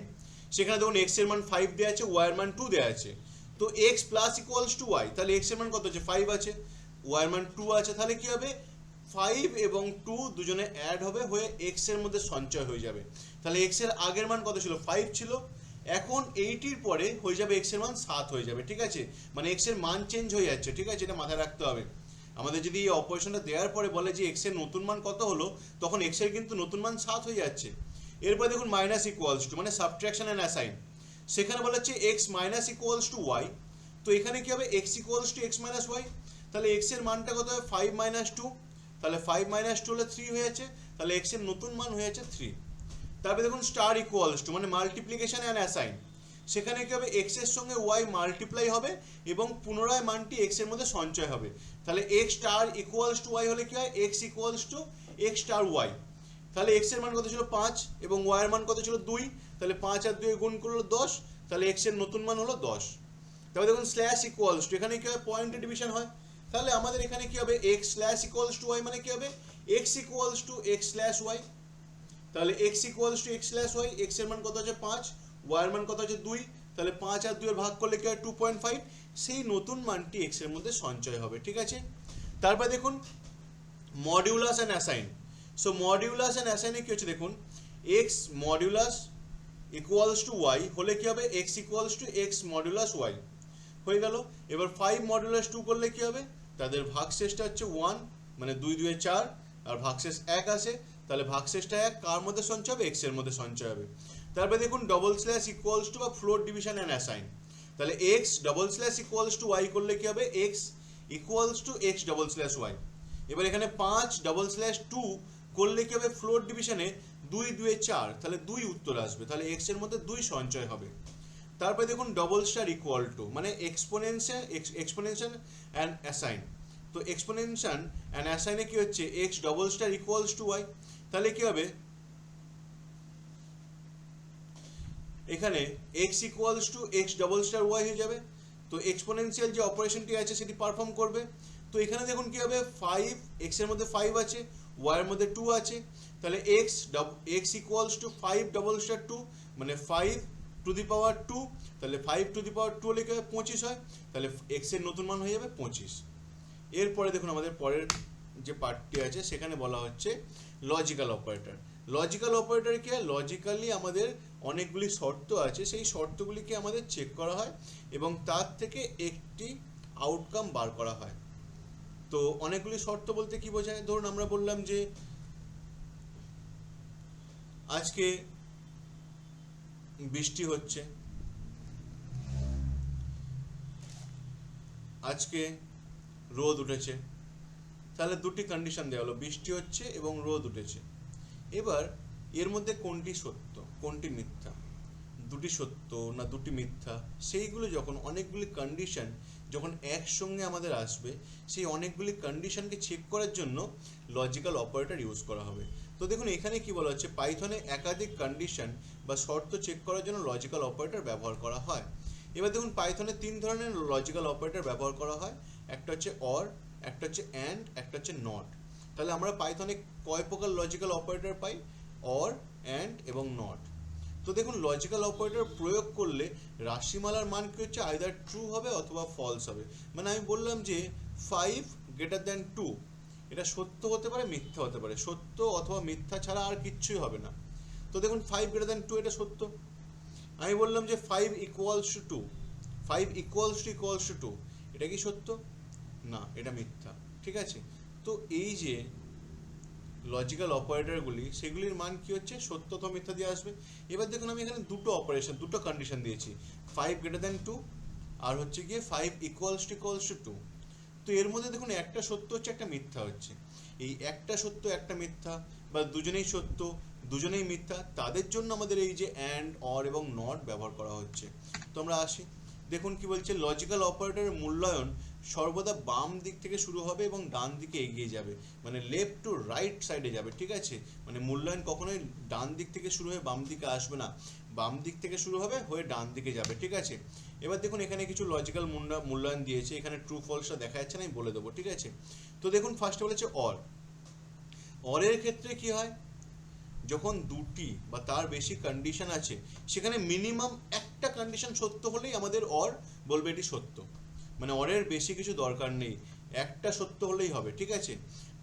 সেখানে দেখুন এক্স এর মান 5 দেওয়া আছে, ওয়াই এর মান 2 দেওয়া আছে। তো x plus equals to y, তাহলে এক্স এর মান কত আছে, 5 আছে, ওয়াই এর মান 2 আছে, তাহলে কি হবে, 5 এবং 2 দুজনে অ্যাড হবে হয়ে এক্স এর মধ্যে সঞ্চয় হয়ে যাবে। তাহলে এক্স এর আগের মান কত ছিল, 5 ছিল, এখন 80 পরে হয়ে যাবে এক্স এর মান 7 হয়ে যাবে, ঠিক আছে। মানে এক্স এর মান চেঞ্জ হয়ে যাচ্ছে, ঠিক আছে, এটা মাথায় রাখতে হবে। আমাদের যদি এই অপারেশনটা দেওয়ার পরে বলে যে এক্স এর নতুন মান কত হলো, তখন এক্স এর কিন্তু নতুন মান 7 হয়ে যাচ্ছে। এরপর দেখুন মাইনাস ইকুয়ালস টু মানে সাবট্রাকশন অ্যান্ড অ্যাসাইন, সেখানে বলা হচ্ছে x minus equals to y, তো এখানে কি হবে, x equals to x minus y, তাহলে এক্স এর মানটা কত হবে, 5 মাইনাস 2, তাহলে 5 মাইনাস 2 হলে 3 হয়ে যাচ্ছে, তাহলে এক্স এর নতুন মান হয়ে যাচ্ছে 3। তারপরে দেখুন স্টার ইকুয়ালস টু মানে মাল্টিপ্লিকেশন অ্যান্ড অ্যাসাইন, সেখানে কি হবে, এক্স এর সঙ্গে ওয়াই মাল্টিপ্লাই হবে এবং পুনরায় মানটি এক্স এর মধ্যে সঞ্চয় হবে। তাহলে x star equals to y হলে কি হয়, x equals to x star y. তাহলে এক্স এর মান কত ছিল 5 এবং ওয়াই এর মান কত ছিল 2, তাহলে 5 আর 2 গুণ করলে 10, তাহলে এক্স এর নতুন মান হলো 10। তারপর দেখুন স্ল্যাশ ইকুয়ালস টু, এখানে কি হয়, পয়েন্টে ডিভিশন হয়, তাহলে আমাদের এখানে কি হবে, x slash equals to y মানে কি হবে, x equals to x slash y. তাহলে x equals to x slash y, x এর মান কত আছে 5, ওয়াই এর মান কত আছে 2, তাহলে 5 আর 2 এর ভাগ করলে কি হয় 2.5, সেই নতুন মানটি এক্স এর মধ্যে সঞ্চয় হবে, ঠিক আছে। তারপর দেখুন modulus and assign, so modulus and অ্যাসাইনে কি হচ্ছে দেখুন, x modulus equals to y হলে কি হবে, x equals to x modulus y হয়ে গেল। এবার 5 মডিউলাস 2 করলে কি হবে, তাদের ভাগশেষটা হচ্ছে 1, মানে 2 2 4 আর ভাগশেষ 1 আসে, তাহলে ভাগশেষটা 1 কার মধ্যে সঞ্চয় হবে, এক্স এর মধ্যে সঞ্চয় হবে। তারপরে দেখুন ডবল স্ল্যাশ ইকুয়ালস টু বা ফ্লোর ডিভিশন অ্যান্ড অ্যাসাইন, তাহলে x double slash equals to y করলে কি হবে, x equals to x double slash y. এবার এখানে 5 ডবল স্ল্যাশ 2 করলে কি হবে, ফ্লোর ডিভিশনে 2 2 4, তাহলে 2 উত্তর আসবে, তাহলে x এর মধ্যে 2 সঞ্চয় হবে। তারপরে দেখুন ডবল স্টার ইকুয়াল টু, মানে এক্সপোনেনশিয়াল অ্যান্ড অ্যাসাইন। তো এক্সপোনেনশিয়াল অ্যান্ড অ্যাসাইনে কি হচ্ছে, x double star equals two y, তাহলে কি হবে এখানে x equals to x double star y হয়ে যাবে। তো এক্সপোনেনশিয়াল যে অপারেশনটি আছে সেটি পারফর্ম করবে। তো এখানে দেখুন কি হবে, 5, x এর মধ্যে 5 আছে, y এর মধ্যে 2 আছে, তাহলে x equals to 5 double star 2, মানে 5 টু দি পাওয়ার 2, তাহলে 5 টু দি পাওয়ার 2 হলে কি হবে 25 হয়, তাহলে x এর নতুন মান হয়ে যাবে 25। এরপরে দেখুন আমাদের পরের যে পার্টটি আছে সেখানে বলা হচ্ছে লজিক্যাল অপারেটর। লজিক্যাল অপারেটর কি হয়, লজিক্যালি আমাদের অনেকগুলি শর্ত আছে, সেই শর্তগুলিকে আমাদের চেক করা হয় এবং তার থেকে একটি আউটকাম বার করা হয়। তো অনেকগুলি শর্ত বলতে কি বোঝায়, ধরুন আমরা বললাম যে আজকে বৃষ্টি হচ্ছে, আজকে রোদ উঠেছে, তাহলে দুটি কন্ডিশন দেওয়া হলো, বৃষ্টি হচ্ছে এবং রোদ উঠেছে। এবার এর মধ্যে কোনটি সত্য কোনটি মিথ্যা, দুটি সত্য না দুটি মিথ্যা, সেইগুলো যখন অনেকগুলি কন্ডিশন যখন একসঙ্গে আমাদের আসবে, সেই অনেকগুলি কন্ডিশনকে চেক করার জন্য লজিক্যাল অপারেটর ইউজ করা হবে। তো দেখুন এখানে কি বলা হচ্ছে, পাইথনে একাধিক কন্ডিশন বা শর্ত চেক করার জন্য লজিক্যাল অপারেটর ব্যবহার করা হয়। এবার দেখুন পাইথনে 3 ধরনের লজিক্যাল অপারেটর ব্যবহার করা হয়, একটা হচ্ছে অর, একটা হচ্ছে অ্যান্ড, একটা হচ্ছে নট। তাহলে আমরা পাইথনে কয় প্রকার logical operator pi, or, and এবং নট। তো দেখুন লজিক্যাল অপারেটর প্রয়োগ করলে রাশিমালার মান কি হচ্ছে, আইদার ট্রু হবে অথবা ফলস হবে। মানে আমি বললাম যে 5 গ্রেটার দ্যান 2, এটা সত্য হতে পারে মিথ্যা হতে পারে, সত্য অথবা মিথ্যা ছাড়া আর কিচ্ছুই হবে না। তো দেখুন 5 গ্রেটার দ্যান 2 এটা সত্য। আমি বললাম যে 5 ইকুয়ালস টু 2, 5 ইকুয়ালস টু 2, এটা কি সত্য, না এটা মিথ্যা, ঠিক আছে। তো এই যে লজিক্যাল অপারেটরগুলি সেগুলির মান কি হচ্ছে, সত্য অথবা মিথ্যা দিয়ে আসবে। এবার দেখুন আমি এখানে দুটো কন্ডিশন দিয়েছি, 5 গ্রেটার দ্যান 2 আর হচ্ছে গিয়ে 5 ইকুয়ালস টু 2। তো এর মধ্যে দেখুন একটা সত্য হচ্ছে একটা মিথ্যা হচ্ছে, এই একটা সত্য একটা মিথ্যা বা দুজনেই সত্য দুজনেই মিথ্যা, তাদের জন্য আমাদের এই যে অ্যান্ড, অর এবং নট ব্যবহার করা হচ্ছে। তো আমরা আসি, দেখুন কি বলছে, লজিক্যাল অপারেটরের মূল্যায়ন সর্বদা বাম দিক থেকে শুরু হবে এবং ডান দিকে এগিয়ে যাবে, মানে লেফট টু রাইট সাইডে যাবে, ঠিক আছে। মানে মূল্যায়ন কখনোই ডান দিক থেকে শুরু হয়ে বাম দিকে আসবে না, বাম দিক থেকে শুরু হবে হয়ে ডান দিকে যাবে, ঠিক আছে। এবার দেখুন এখানে কিছু লজিক্যাল মূল্যায়ন দিয়েছে, এখানে ট্রু ফলসটা দেখা যাচ্ছে না, আমি বলে দেবো, ঠিক আছে। তো দেখুন ফার্স্টে বলেছে অর। অরের ক্ষেত্রে কি হয়, যখন দুটি বা তার বেশি কন্ডিশন আছে সেখানে মিনিমাম একটা কন্ডিশন সত্য হলেই আমাদের অর বলবে এটি সত্য, মানে অরের বেশি কিছু দরকার নেই, একটা সত্য হলেই হবে, ঠিক আছে।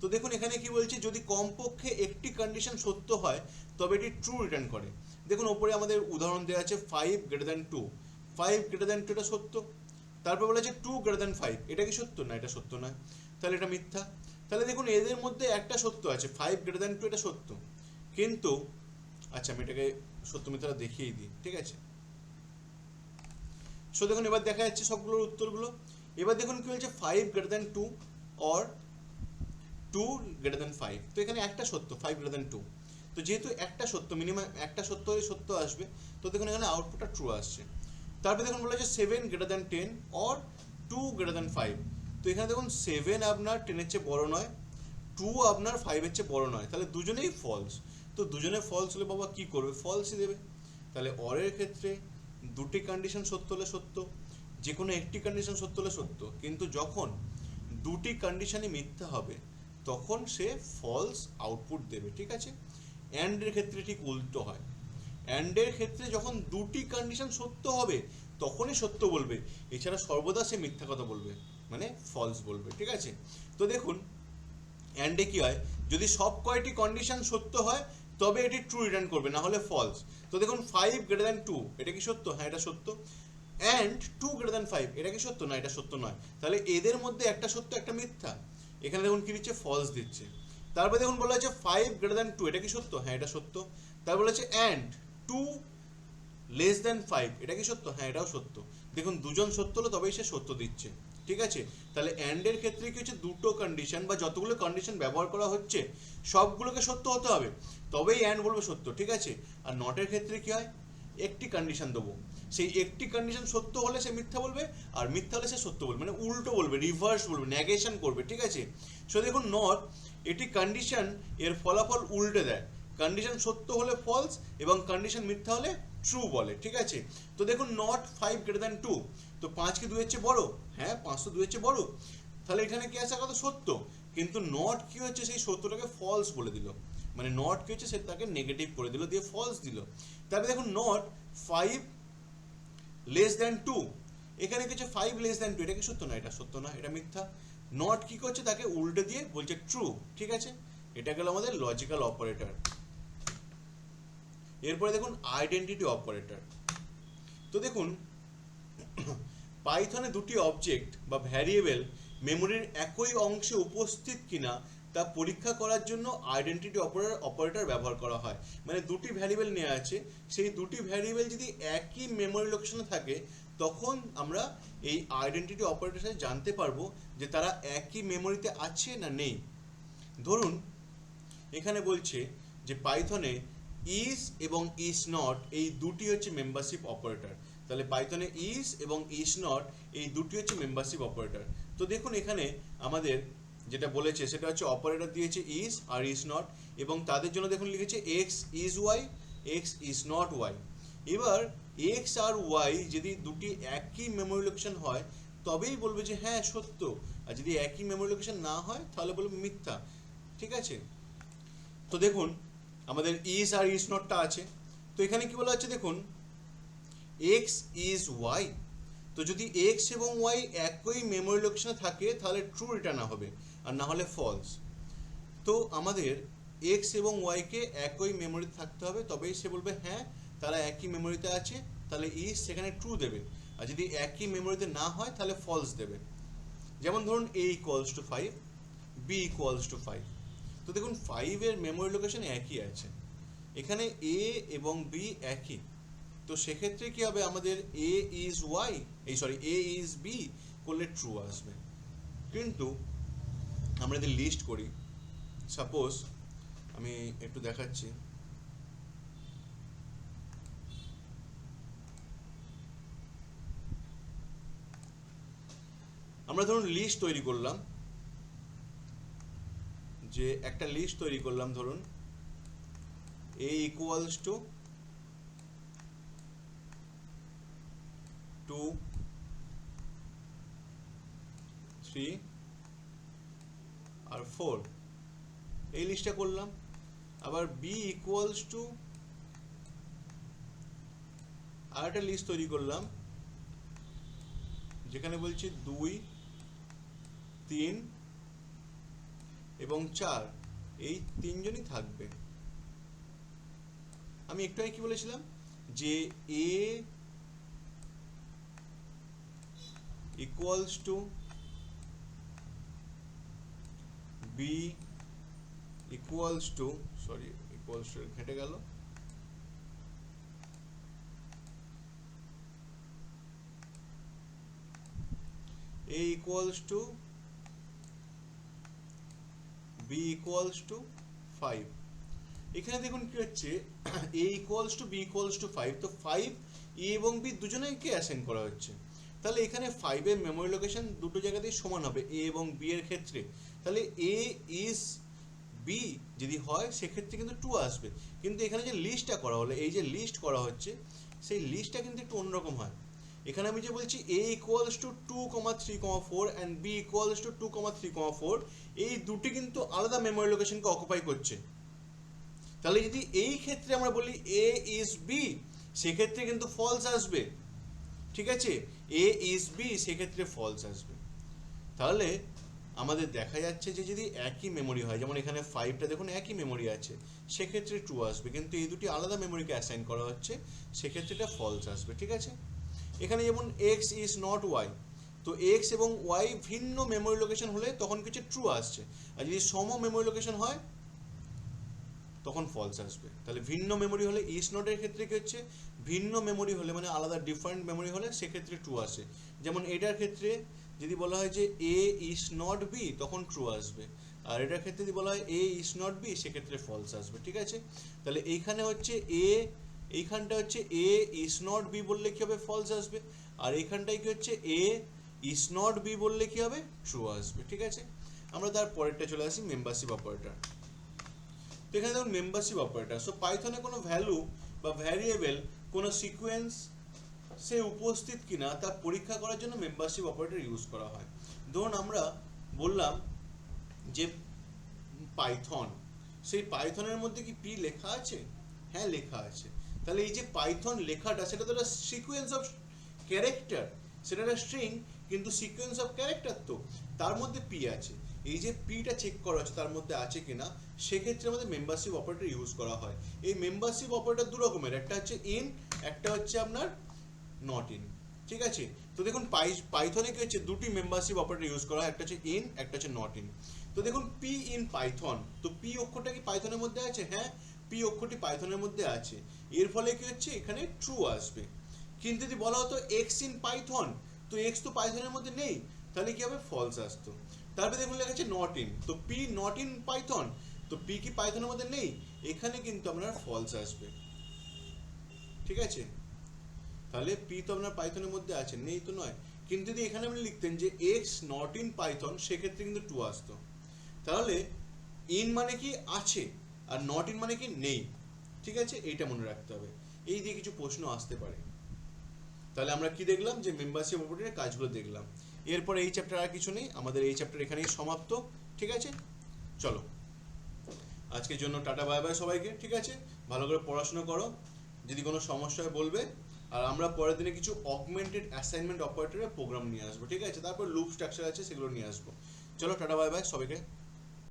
তো দেখুন এখানে কি বলছে, যদি কমপক্ষে একটি কন্ডিশন সত্য হয় তবে এটি ট্রু রিটার্ন করে। দেখুন ওপরে আমাদের উদাহরণ দেওয়া আছে 5 গ্রেটার দ্যান 2, 5 গ্রেটার দ্যান 2 এটা সত্য। তারপর বলা আছে 2 গ্রেটার দ্যান 5, এটা কি সত্য, না এটা সত্য নয়, তাহলে এটা মিথ্যা। তাহলে দেখুন এদের মধ্যে একটা সত্য আছে, 5 গ্রেটার দ্যান 2 এটা সত্য, কিন্তু আচ্ছা আমি এটাকে সত্য মিথ্যাটা দেখিয়ে দিই, ঠিক আছে। সো দেখুন এবার দেখা যাচ্ছে সবগুলোর উত্তরগুলো। এবার দেখুন কি বলছে, 5 greater than 2 or 2 greater than 5। তো এখানে একটা সত্য, 5 গ্রেটার দ্যান 2। তো যেহেতু একটা সত্য, মিনিমাম একটা সত্য হলে সত্য আসবে, তো দেখুন এখানে আউটপুটটা ট্রু আসছে। তারপরে দেখুন বলা হচ্ছে 7 greater than 10 or 2 greater than 5। তো এখানে দেখুন 7 আপনার 10-এর চেয়ে বড় নয়, 2 আপনার 5-এর চেয়ে বড় নয়, তাহলে দুজনেই ফলস। তো দুজনে ফলস হলে বাবা কি করবে, ফলসই দেবে। তাহলে অরের ক্ষেত্রে দুটি কন্ডিশন সত্য হলে সত্য, যে কোনো একটি কন্ডিশন সত্য হলে সত্য, কিন্তু যখন দুটি কন্ডিশনই মিথ্যা হবে তখন সে ফলস আউটপুট দেবে, ঠিক আছে। অ্যান্ডের ক্ষেত্রে ঠিক উল্টো হয়, অ্যান্ডের ক্ষেত্রে যখন দুটি কন্ডিশন সত্য হবে তখনই সত্য বলবে, এছাড়া সর্বদা সে মিথ্যা কথা বলবে, মানে ফলস বলবে, ঠিক আছে। তো দেখুন অ্যান্ডে কি হয়, যদি সব কয়টি কন্ডিশন সত্য হয় তবে এটি ট্রু রিটার্ন করবে, না হলে ফলস। তো দেখুন 5 গ্রেটার দ্যান 2 এটা কি সত্য, হ্যাঁ এটা সত্য। অ্যান্ড 2 গ্রেটার দ্যান 5 এটা কি সত্য, না এটা সত্য নয়, তাহলে এদের মধ্যে একটা সত্য একটা মিথ্যা। এখানে দেখুন কি দিচ্ছে, ফলস দিচ্ছে। তারপরে দেখুন বলা হচ্ছে 5 গ্রেটার দ্যান 2 এটা কি সত্য, হ্যাঁ এটা সত্য। তারপর বলা হচ্ছে অ্যান্ড 2 লেস দ্যান 5 এটা কি সত্য, হ্যাঁ এটাও সত্য। দেখুন দুজন সত্য হলো তবেই সে সত্য দিচ্ছে, ঠিক আছে। তাহলে অ্যান্ডের ক্ষেত্রে কি হচ্ছে, দুটো কন্ডিশন বা যতগুলো কন্ডিশন ব্যবহার করা হচ্ছে সবগুলোকে সত্য হতে হবে, তবেই অ্যান্ড বলবে সত্য, ঠিক আছে। আর নটের ক্ষেত্রে কি হয়, একটি কন্ডিশন দেবো, সেই একটি কন্ডিশন সত্য হলে সে মিথ্যা বলবে, আর মিথ্যা হলে সে সত্য বলবে, মানে উল্টো বলবে, রিভার্স বলবে, নেগেশন করবে, ঠিক আছে। সো দেখুন নট, এটি কন্ডিশন এর ফলাফল উল্টে দেয়, কন্ডিশন সত্য হলে ফলস এবং কন্ডিশন মিথ্যা হলে ট্রু বলে, ঠিক আছে। তো দেখুন নট 5 greater than 2, তো 5 কি 2 এর চেয়ে বড়? হ্যাঁ 5 তো 2 এর চেয়ে বড়, তাহলে এখানে কি আসা কথা সত্য, কিন্তু নট কি হচ্ছে সেই সত্যটাকে ফলস বলে দিল, মানে নট কি হচ্ছে সে তাকে নেগেটিভ করে দিল, দিয়ে ফলস দিল। তারপরে দেখুন নট 5 লেস দ্যান 2, এখানে কি হচ্ছে 5 লেস দ্যান 2, এটা কি সত্য? না, এটা সত্য না, এটা মিথ্যা। নট কি করছে, তাকে উল্টে দিয়ে বলছে ট্রু, ঠিক আছে। এটা গেল আমাদের লজিক্যাল অপারেটর। এরপরে দেখুন আইডেন্টিটি অপারেটর। তো দেখুন পাইথনে দুটি অবজেক্ট বা ভ্যারিয়েবল মেমোরির একই অংশে উপস্থিত কিনা তা পরীক্ষা করার জন্য আইডেন্টিটি অপারেটর ব্যবহার করা হয়। মানে দুটি ভ্যারিয়েবল নেওয়া আছে, সেই দুটি ভ্যারিয়েবল যদি একই মেমোরি লোকেশনে থাকে তখন আমরা এই আইডেন্টিটি অপারেটর সাথে জানতে পারবো যে তারা একই মেমোরিতে আছে না নেই। ধরুন এখানে বলছে যে পাইথনে ইজ এবং ইজ নট এই দুটি হচ্ছে মেম্বারশিপ অপারেটর, তাহলে পাইথনে ইজ এবং ইজ নট এই দুটি হচ্ছে মেম্বারশিপ অপারেটর। তো দেখুন এখানে আমাদের যেটা বলেছে সেটা হচ্ছে অপারেটর দিয়েছে ইজ আর ইজ নট, এবং তাদের জন্য দেখুন লিখেছে x is y, x is not y. এবার এক্স আর ওয়াই যদি দুটি একই মেমোরি লোকেশন হয় তবেই বলবে যে হ্যাঁ সত্য, আর যদি একই মেমোরি লোকেশন না হয় তাহলে বলবে মিথ্যা, ঠিক আছে। তো দেখুন আমাদের ইজ আর ইজ নটটা আছে, তো এখানে কি বলা হচ্ছে দেখুন এক্স ইজ ওয়াই, তো যদি এক্স এবং ওয়াই একই মেমোরি লোকেশনে থাকে তাহলে ট্রু রিটার্ন হবে, আর না হলে ফলস। তো আমাদের এক্স এবং ওয়াইকে একই মেমোরিতে থাকতে হবে তবেই সে বলবে হ্যাঁ তারা একই মেমোরিতে আছে, তাহলে ইজ সেখানে ট্রু দেবে, আর যদি একই মেমোরিতে না হয় তাহলে ফলস দেবে। যেমন ধরুন a equals to 5, b equals to 5, তো দেখুন 5 এর মেমোরি লোকেশন একই আছে, এখানে a এবং b একই, তো সেক্ষেত্রে কি হবে আমাদের a is Y a is b করলে ট্রু আসবে। কিন্তু আমরা যদি লিস্ট করি, সাপোজ আমি একটু দেখাচ্ছি, আমরা ধরুন লিস্ট তৈরি করলাম, যে একটা লিস্ট তৈরি করলাম, ধরুন a ইকুয়ালস টু 2 3 আর 4, এই লিস্টটা করলাম। আবার b ইকুয়ালস টু আর একটা লিস্ট তৈরি করলাম যেখানে বলছি 2 3 এবং 4, এই তিনজনই থাকবে। আমি একটু আগে কি বলেছিলাম যে a equals two b equals to equals to ঘেটে গেল, a equals two b equals to 5। এখানে দেখুন কি হচ্ছে a equals two b equals to 5, তো 5 a এবং b দুজনেইকে অ্যাসাইন করা হচ্ছে, তাহলে এখানে 5 এর মেমোরি লোকেশন দুটো জায়গাতেই সমান হবে a এবং b এর ক্ষেত্রে, তাহলে a ইজ b যদি হয় সেক্ষেত্রে কিন্তু 2 আসবে। কিন্তু এখানে যে লিস্টটা করা হলো, এই যে লিস্ট করা হচ্ছে সেই লিস্টটা কিন্তু একটু অন্যরকম হয়। এখানে আমি যে বলছি a equals two 2,3,4 and b equals to 2,3,4, এই দুটি কিন্তু আলাদা মেমোরি লোকেশনকে অকুপাই করছে, তাহলে যদি এই ক্ষেত্রে আমরা বলি a ইজ b সেক্ষেত্রে কিন্তু ফলস আসবে, ঠিক আছে, a ইজ b সেক্ষেত্রে ফলস আসবে। তাহলে আমাদের দেখা যাচ্ছে যে যদি একই মেমোরি হয়, যেমন এখানে 5টা দেখুন একই মেমোরি আছে, সেক্ষেত্রে ট্রু আসবে, কিন্তু এই দুটি আলাদা মেমোরিকে অ্যাসাইন করা হচ্ছে সেক্ষেত্রে এটা ফলস আসবে, ঠিক আছে। এখানে যেমন এক্স ইজ নট ওয়াই, তো এক্স এবং ওয়াই ভিন্ন মেমোরি লোকেশন হলে তখন কিছু ট্রু আসছে, আর যদি সম মেমোরি লোকেশন হয় তখন ফলস আসবে। তাহলে ভিন্ন মেমোরি হলে ইজ নটের ক্ষেত্রে কি হচ্ছে ভিন্ন মেমোরি হলে মানে আলাদা ডিফারেন্ট মেমোরি হলে সেক্ষেত্রে ট্রু আসে। যেমন এটার ক্ষেত্রে যদি বলা হয় যে এ ইজ নট বি তখন ট্রু আসবে, আর এটার ক্ষেত্রে যদি বলা হয় এ ইজ নট বি সেক্ষেত্রে ফলস আসবে। ঠিক আছে, তাহলে এইখানে হচ্ছে এইখানটা হচ্ছে এ ইজ নট বি বললে কি হবে, ফলস আসবে। আর এইখানটায় কি হচ্ছে এ ইজ নট বি বললে কি হবে, ট্রু আসবে। ঠিক আছে, আমরা তার পরেরটা চলে আসি মেম্বারশিপ অপারেটর। তো এখানে দেখুন মেম্বারশিপ অপারেটর, সো পাইথনে কোনো ভ্যালু বা ভ্যারিয়েবল কোনো সিকোয়েন্স সে উপস্থিত কিনা তা পরীক্ষা করার জন্য মেম্বারশিপ অপারেটর ইউজ করা হয়। ধরুন আমরা বললাম যে পাইথন, সেই পাইথনের মধ্যে কি পি লেখা আছে? হ্যাঁ লেখা আছে। তাহলে এই যে পাইথন লেখাটা সেটা তো একটা সিকোয়েন্স অফ ক্যারেক্টার, সেটা একটা স্ট্রিং কিন্তু সিকোয়েন্স অফ ক্যারেক্টার, তো তার মধ্যে পি আছে। এই যে পিটা চেক করা হচ্ছে তার মধ্যে আছে কিনা, সেক্ষেত্রে আমাদের মেম্বারশিপ অপারেটর ইউজ করা হয়। এই মেম্বারশিপ অপারেটর দু রকমের, একটা হচ্ছে ইন, একটা হচ্ছে আপনার নট ইন। ঠিক আছে, তো দেখুন পাইথনে কি হচ্ছে দুটি মেম্বারশিপ অপারেটর ইউজ করা হয়, একটা হচ্ছে ইন, একটা হচ্ছে নট ইন। তো দেখুন পি ইন পাইথন, তো পি অক্ষরটা কি পাইথনের মধ্যে আছে? হ্যাঁ, পি অক্ষরটি পাইথনের মধ্যে আছে। এর ফলে কি হচ্ছে এখানে ট্রু আসবে। কিন্তু যদি বলা হতো এক্স ইন পাইথন, তো এক্স তো পাইথনের মধ্যে নেই, তাহলে কি হবে, ফলস আসতো। তারপরে দেখুন লেখা আছে নট ইন, তো পি নট ইন পাইথন, তো পি কি পাইথনের মধ্যে নেই, এখানে কিন্তু আপনার ফলস আসবে। ঠিক আছে, তাহলে পি তো আপনার পাইথনের মধ্যে আছে, নেই তো নয়। কিন্তু যদি এখানে আপনি লিখতেন যে এক্স নট ইন পাইথন, সেক্ষেত্রে কিন্তু ট্রু আসতো। তাহলে ইন মানে কি আছে, আর নট ইন মানে কি নেই। ঠিক আছে, এইটা মনে রাখতে হবে, এই দিয়ে কিছু প্রশ্ন আসতে পারে। তাহলে আমরা কি দেখলাম, যে মেম্বারশিপ অপারেটরের কাজগুলো দেখলাম। এরপর এই চ্যাপ্টার আর কিছু নেই, আমাদের এই চ্যাপ্টার এখানেই সমাপ্ত। ঠিক আছে, চলো আজকের জন্য টাটা বাই বাই সবাইকে। ঠিক আছে, ভালো করে পড়াশোনা করো, যদি কোনো সমস্যা হয় বলবে। আর আমরা পরের দিনে কিছু অগমেন্টেড অ্যাসাইনমেন্ট অপারেটরের প্রোগ্রাম নিয়ে আসবো। ঠিক আছে, তারপর লুপ স্ট্রাকচার আছে সেগুলো নিয়ে আসবো। চলো টাটা বাই বাই সবাইকে।